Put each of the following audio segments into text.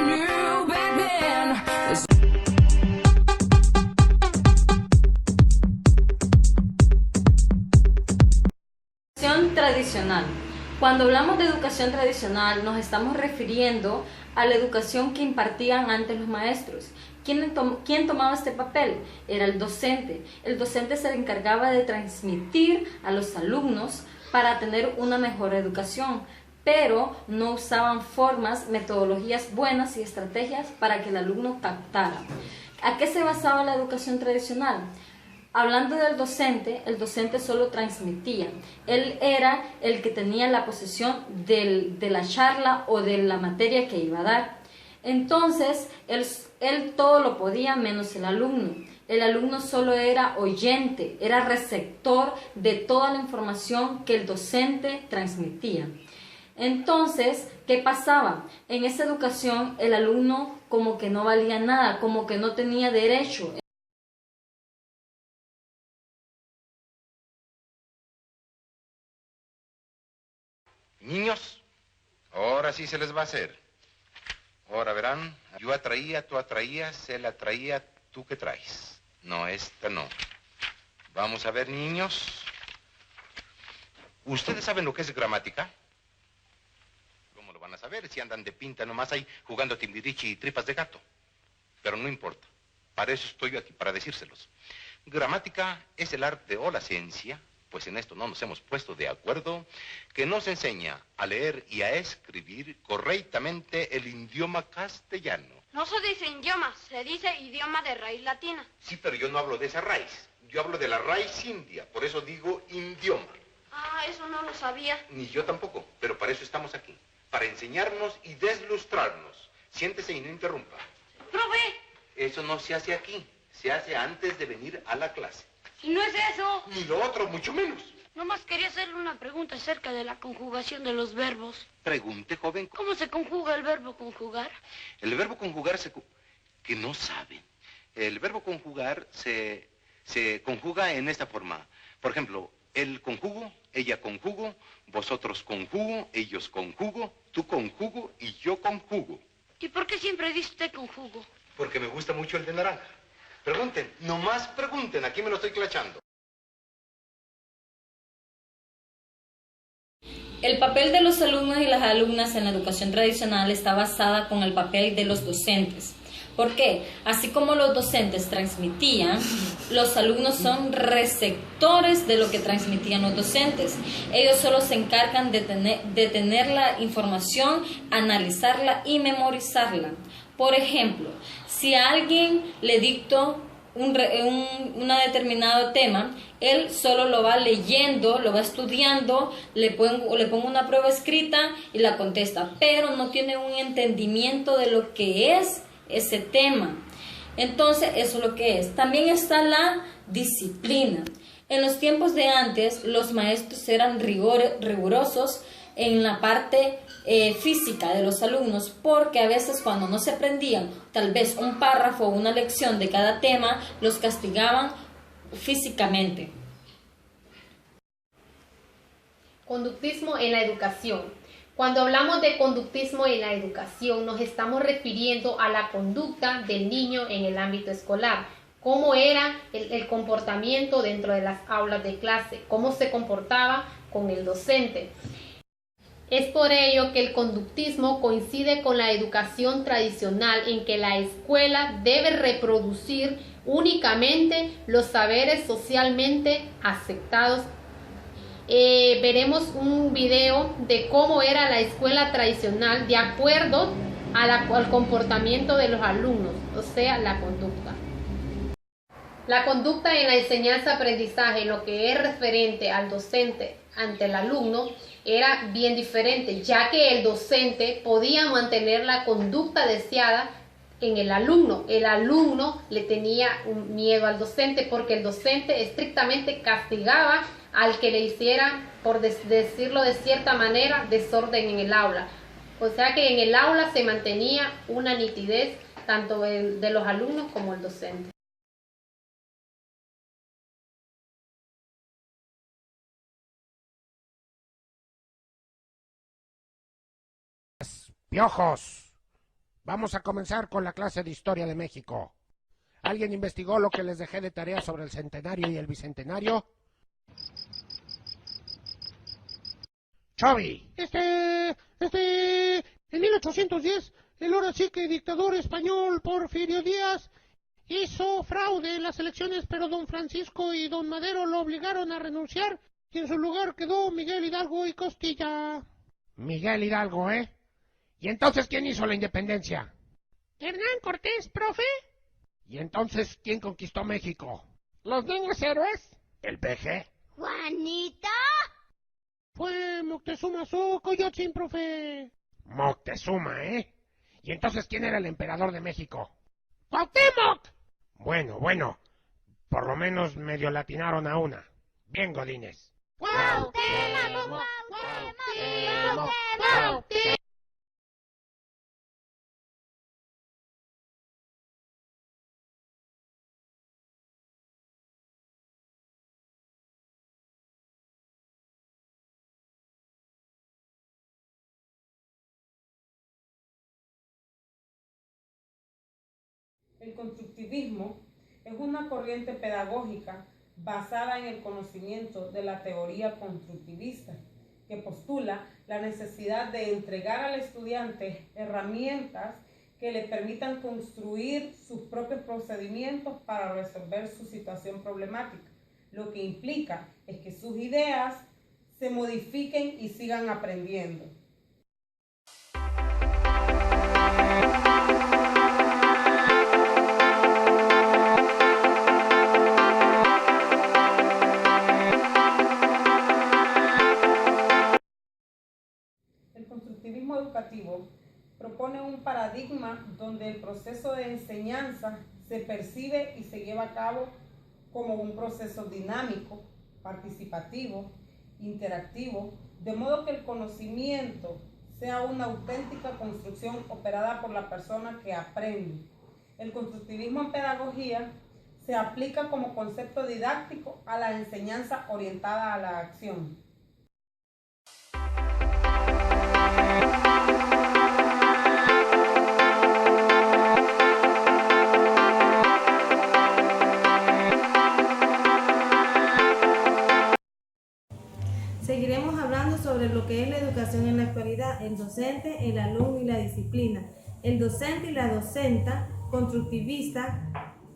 knew back then was Educación tradicional. Cuando hablamos de educación tradicional nos estamos refiriendo a la educación que impartían antes los maestros. ¿Quién tomaba este papel? Era el docente. El docente se encargaba de transmitir a los alumnos para tener una mejor educación, pero no usaban formas, metodologías buenas y estrategias para que el alumno captara. ¿A qué se basaba la educación tradicional? Hablando del docente, el docente solo transmitía. Él era el que tenía la posesión de la charla o de la materia que iba a dar. Entonces, él todo lo podía menos el alumno. El alumno solo era oyente, era receptor de toda la información que el docente transmitía. Entonces, ¿qué pasaba? En esa educación, el alumno como que no valía nada, como que no tenía derecho. Niños, ahora sí se les va a hacer. Ahora verán, yo atraía, tú atraías, él atraía, tú que traes. No, esta no. Vamos a ver, niños. ¿Ustedes saben lo que es gramática? ¿Cómo lo van a saber si andan de pinta nomás ahí jugando timbiriche y tripas de gato? Pero no importa. Para eso estoy aquí, para decírselos. Gramática es el arte o la ciencia, pues en esto no nos hemos puesto de acuerdo, que nos enseña a leer y a escribir correctamente el idioma castellano. No se dice idioma, se dice idioma de raíz latina. Sí, pero yo no hablo de esa raíz. Yo hablo de la raíz india, por eso digo idioma. Ah, eso no lo sabía. Ni yo tampoco, pero para eso estamos aquí. Para enseñarnos y deslustrarnos. Siéntese y no interrumpa. ¡Profe! Eso no se hace aquí. Se hace antes de venir a la clase. Si no es eso. Ni lo otro, mucho menos. Nomás quería hacerle una pregunta acerca de la conjugación de los verbos. Pregunte, joven. ¿Cómo se conjuga el verbo conjugar? El verbo conjugar que no saben. El verbo conjugar se conjuga en esta forma. Por ejemplo, él conjugo, ella conjugo, vosotros conjugo, ellos conjugo, tú conjugo y yo conjugo. ¿Y por qué siempre dice usted conjugo? Porque me gusta mucho el de naranja. Pregunten, nomás pregunten, aquí me lo estoy clachando. El papel de los alumnos y las alumnas en la educación tradicional está basada con el papel de los docentes. ¿Por qué? Así como los docentes transmitían, los alumnos son receptores de lo que transmitían los docentes. Ellos solo se encargan de tener la información, analizarla y memorizarla. Por ejemplo, si a alguien le dicto un determinado tema, él solo lo va leyendo, lo va estudiando, le pongo una prueba escrita y la contesta, pero no tiene un entendimiento de lo que es ese tema. Entonces, eso es lo que es. También está la disciplina. En los tiempos de antes, los maestros eran rigurosos en la parte física de los alumnos, porque a veces cuando no se aprendían tal vez un párrafo o una lección de cada tema, los castigaban físicamente. Conductismo en la educación. Cuando hablamos de conductismo en la educación, nos estamos refiriendo a la conducta del niño en el ámbito escolar. Cómo era el comportamiento dentro de las aulas de clase, cómo se comportaba con el docente. Es por ello que el conductismo coincide con la educación tradicional, en que la escuela debe reproducir únicamente los saberes socialmente aceptados. Veremos un video de cómo era la escuela tradicional de acuerdo al comportamiento de los alumnos, o sea, la conducta. La conducta en la enseñanza-aprendizaje, lo que es referente al docente ante el alumno, era bien diferente, ya que el docente podía mantener la conducta deseada en el alumno. El alumno le tenía un miedo al docente porque el docente estrictamente castigaba al que le hiciera, por decirlo de cierta manera, desorden en el aula. O sea que en el aula se mantenía una nitidez tanto de los alumnos como el docente. Piojos, Vamos a comenzar con la clase de Historia de México. ¿Alguien investigó lo que les dejé de tarea sobre el centenario y el bicentenario? Chovy. En 1810, el ahora sí que dictador español Porfirio Díaz hizo fraude en las elecciones, pero don Francisco y don Madero lo obligaron a renunciar y en su lugar quedó Miguel Hidalgo y Costilla. Miguel Hidalgo, ¿eh? ¿Y entonces quién hizo la independencia? Hernán Cortés, profe. ¿Y entonces quién conquistó México? Los niños héroes. ¿El PG? Juanita. Fue Moctezuma Xocoyotzin, profe. Moctezuma, ¿eh? ¿Y entonces quién era el emperador de México? ¡Cuauhtémoc! Bueno, por lo menos medio latinaron a una. Bien, Godínez. ¡Cuauhtémoc! El constructivismo es una corriente pedagógica basada en el conocimiento de la teoría constructivista, que postula la necesidad de entregar al estudiante herramientas que le permitan construir sus propios procedimientos para resolver su situación problemática, lo que implica es que sus ideas se modifiquen y sigan aprendiendo. El constructivismo educativo propone un paradigma donde el proceso de enseñanza se percibe y se lleva a cabo como un proceso dinámico, participativo, interactivo, de modo que el conocimiento sea una auténtica construcción operada por la persona que aprende. El constructivismo en pedagogía se aplica como concepto didáctico a la enseñanza orientada a la acción. Seguiremos hablando sobre lo que es la educación en la actualidad, el docente, el alumno y la disciplina. El docente y la docenta constructivista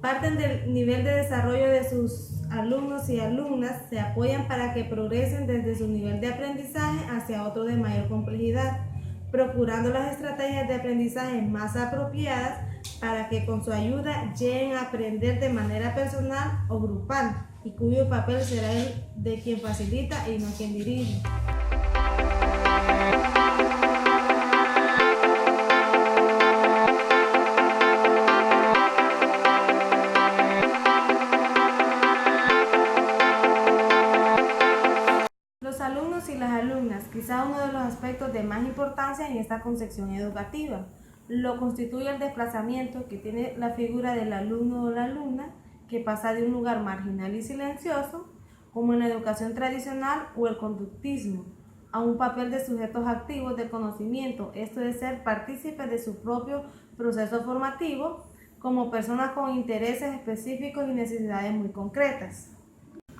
parten del nivel de desarrollo de sus alumnos y alumnas, se apoyan para que progresen desde su nivel de aprendizaje hacia otro de mayor complejidad, procurando las estrategias de aprendizaje más apropiadas para que con su ayuda lleguen a aprender de manera personal o grupal, y cuyo papel será el de quien facilita y no quien dirige. Los alumnos y las alumnas, quizá uno de los aspectos de más importancia en esta concepción educativa, lo constituye el desplazamiento que tiene la figura del alumno o la alumna, que pasa de un lugar marginal y silencioso, como en la educación tradicional o el conductismo, a un papel de sujetos activos del conocimiento, esto es ser partícipes de su propio proceso formativo, como personas con intereses específicos y necesidades muy concretas.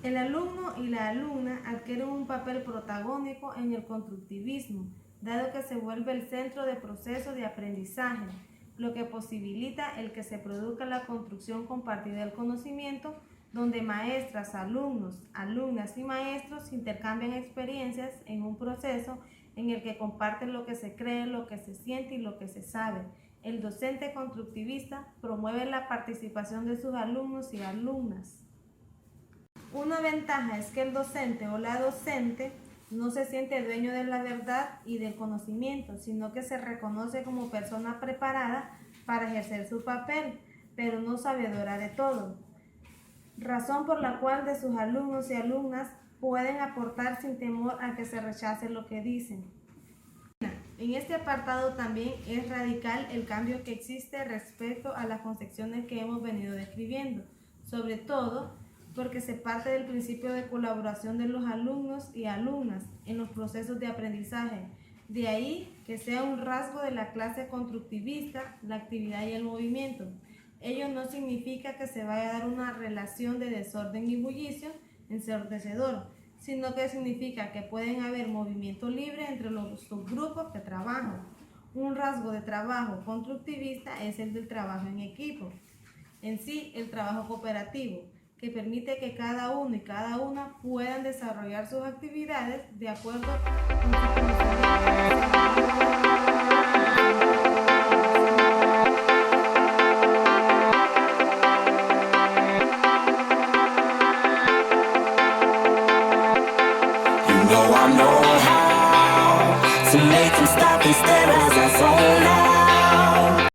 El alumno y la alumna adquieren un papel protagónico en el constructivismo, dado que se vuelve el centro del proceso de aprendizaje, lo que posibilita el que se produzca la construcción compartida del conocimiento, donde maestras, alumnos, alumnas y maestros intercambian experiencias en un proceso en el que comparten lo que se cree, lo que se siente y lo que se sabe. El docente constructivista promueve la participación de sus alumnos y alumnas. Una ventaja es que el docente o la docente no se siente dueño de la verdad y del conocimiento, sino que se reconoce como persona preparada para ejercer su papel, pero no sabedora de todo. Razón por la cual de sus alumnos y alumnas pueden aportar sin temor a que se rechace lo que dicen. En este apartado también es radical el cambio que existe respecto a las concepciones que hemos venido describiendo, sobre todo porque se parte del principio de colaboración de los alumnos y alumnas en los procesos de aprendizaje, De ahí que sea un rasgo de la clase constructivista la actividad y el movimiento. Ello no significa que se vaya a dar una relación de desorden y bullicio ensordecedor, sino que significa que pueden haber movimiento libre entre los subgrupos que trabajan. Un rasgo de trabajo constructivista es el del trabajo en equipo. En sí, el trabajo cooperativo, que permite que cada uno y cada una puedan desarrollar sus actividades de acuerdo con su conocimiento. I know how to make them stop and stare as I zone out.